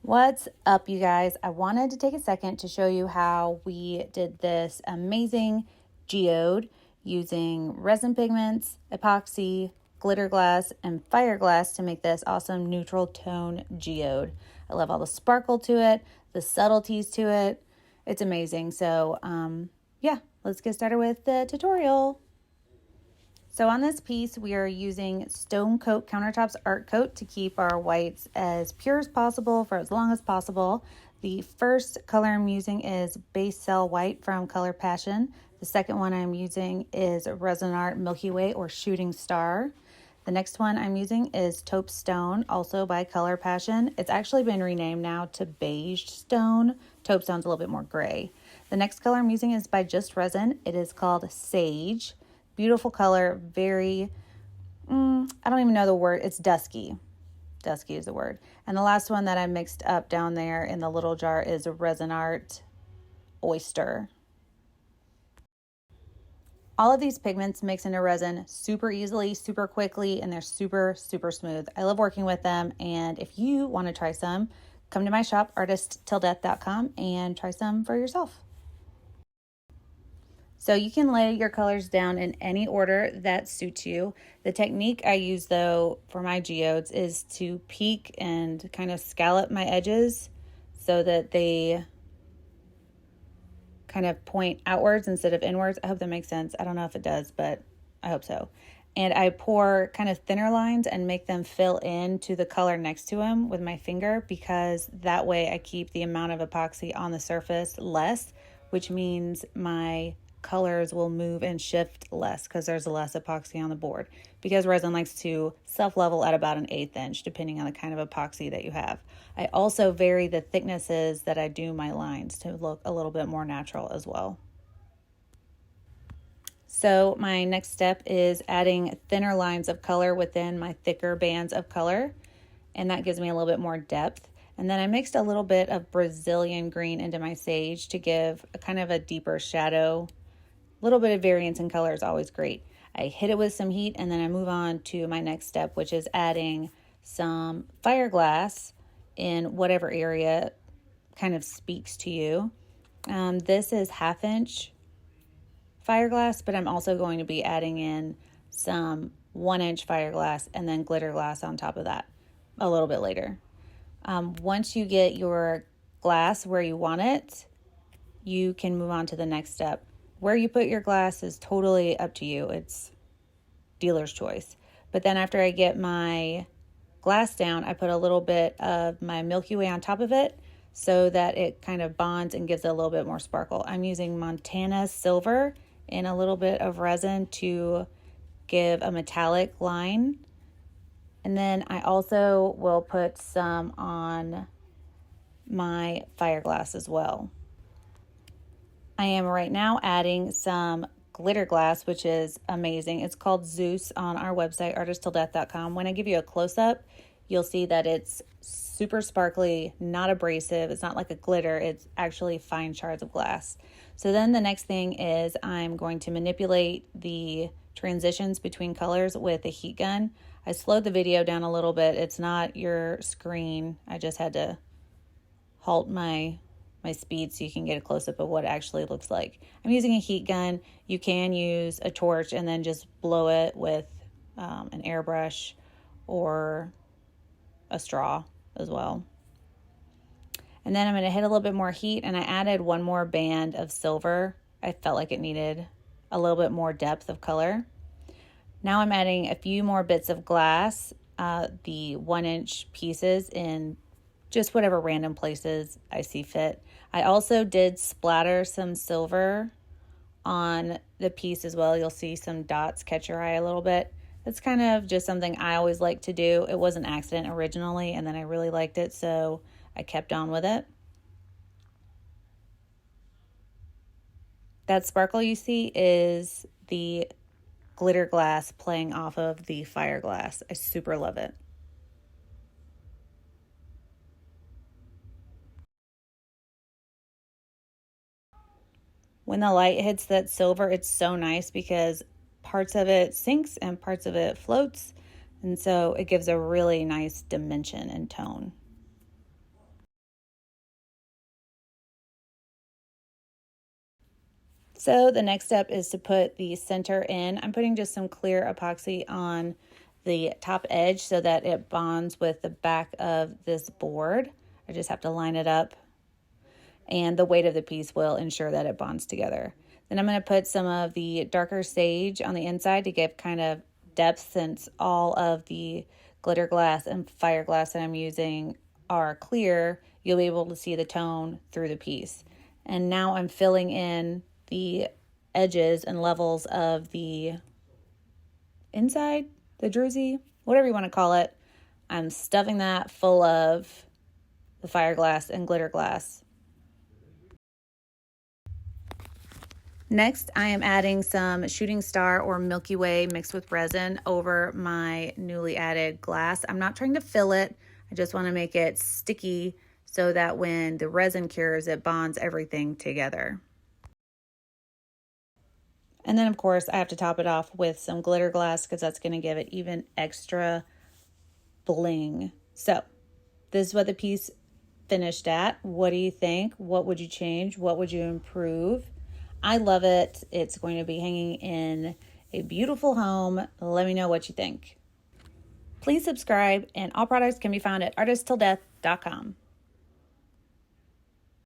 What's up, you guys? I wanted to take a second to show you how we did this amazing geode using resin pigments, epoxy, glitter glass, and fire glass to make this awesome neutral tone geode. I love all the sparkle to it, the subtleties to it. It's amazing. So yeah, let's get started with the tutorial. So on this piece, we are using Stone Coat Countertops Art Coat to keep our whites as pure as possible for as long as possible. The first color I'm using is Base Cell White from Color Passion. The second one I'm using is Rezin Arte Milky Way or Shooting Star. The next one I'm using is Taupe Stone, also by Color Passion. It's actually been renamed now to Beige Stone. Taupe Stone's a little bit more gray. The next color I'm using is by Just Resin. It is called Sage. Beautiful color, very, I don't even know the word. It's dusky. Dusky is the word. And the last one that I mixed up down there in the little jar is Rezin Arte Oyster. All of these pigments mix into resin super easily, super quickly, and they're super, super smooth. I love working with them, and if you want to try some, come to my shop, artisttilldeath.com, and try some for yourself. So you can lay your colors down in any order that suits you. The technique I use, though, for my geodes is to peak and kind of scallop my edges so that they kind of point outwards instead of inwards. I hope that makes sense. I don't know if it does, but I hope so. And I pour kind of thinner lines and make them fill in to the color next to them with my finger, because that way I keep the amount of epoxy on the surface less, which means my colors will move and shift less because there's less epoxy on the board, because resin likes to self-level at about an 1/8 inch depending on the kind of epoxy that you have. I also vary the thicknesses that I do my lines to look a little bit more natural as well. So my next step is adding thinner lines of color within my thicker bands of color, and that gives me a little bit more depth. And then I mixed a little bit of Brazilian green into my sage to give a kind of a deeper shadow. A little bit of variance in color is always great. I hit it with some heat, and then I move on to my next step, which is adding some fire glass in whatever area kind of speaks to you. This is 1/2 inch fire glass, but I'm also going to be adding in some 1 inch fire glass and then glitter glass on top of that a little bit later. Once you get your glass where you want it, you can move on to the next step. Where you put your glass is totally up to you. It's dealer's choice. But then after I get my glass down, I put a little bit of my Milky Way on top of it so that it kind of bonds and gives it a little bit more sparkle. I'm using Montana Silver and a little bit of resin to give a metallic line. And then I also will put some on my fire glass as well. I am right now adding some glitter glass, which is amazing. It's called Zeus on our website, artisttilldeath.com. When I give you a close-up, you'll see that it's super sparkly, not abrasive. It's not like a glitter. It's actually fine shards of glass. So then the next thing is I'm going to manipulate the transitions between colors with a heat gun. I slowed the video down a little bit. It's not your screen. I just had to halt my speed so you can get a close-up of what it actually looks like. I'm using a heat gun. You can use a torch and then just blow it with an airbrush or a straw as well. And then I'm going to hit a little bit more heat, and I added one more band of silver. I felt like it needed a little bit more depth of color. Now I'm adding a few more bits of glass, the 1 inch pieces in just whatever random places I see fit. I also did splatter some silver on the piece as well. You'll see some dots catch your eye a little bit. That's kind of just something I always like to do. It was an accident originally, and then I really liked it, so I kept on with it. That sparkle you see is the glitter glass playing off of the fire glass. I super love it. When the light hits that silver, it's so nice because parts of it sinks and parts of it floats. And so it gives a really nice dimension and tone. So the next step is to put the center in. I'm putting just some clear epoxy on the top edge so that it bonds with the back of this board. I just have to line it up, and the weight of the piece will ensure that it bonds together. Then I'm going to put some of the darker sage on the inside to give kind of depth, since all of the glitter glass and fire glass that I'm using are clear. You'll be able to see the tone through the piece. And now I'm filling in the edges and levels of the inside, the druzy, whatever you want to call it. I'm stuffing that full of the fire glass and glitter glass. Next, I am adding some shooting star or Milky Way mixed with resin over my newly added glass. I'm not trying to fill it. I just want to make it sticky so that when the resin cures, it bonds everything together. And then, of course, I have to top it off with some glitter glass because that's going to give it even extra bling. So this is what the piece finished at. What do you think? What would you change? What would you improve? I love it. It's going to be hanging in a beautiful home. Let me know what you think. Please subscribe, and all products can be found at artisttilldeath.com.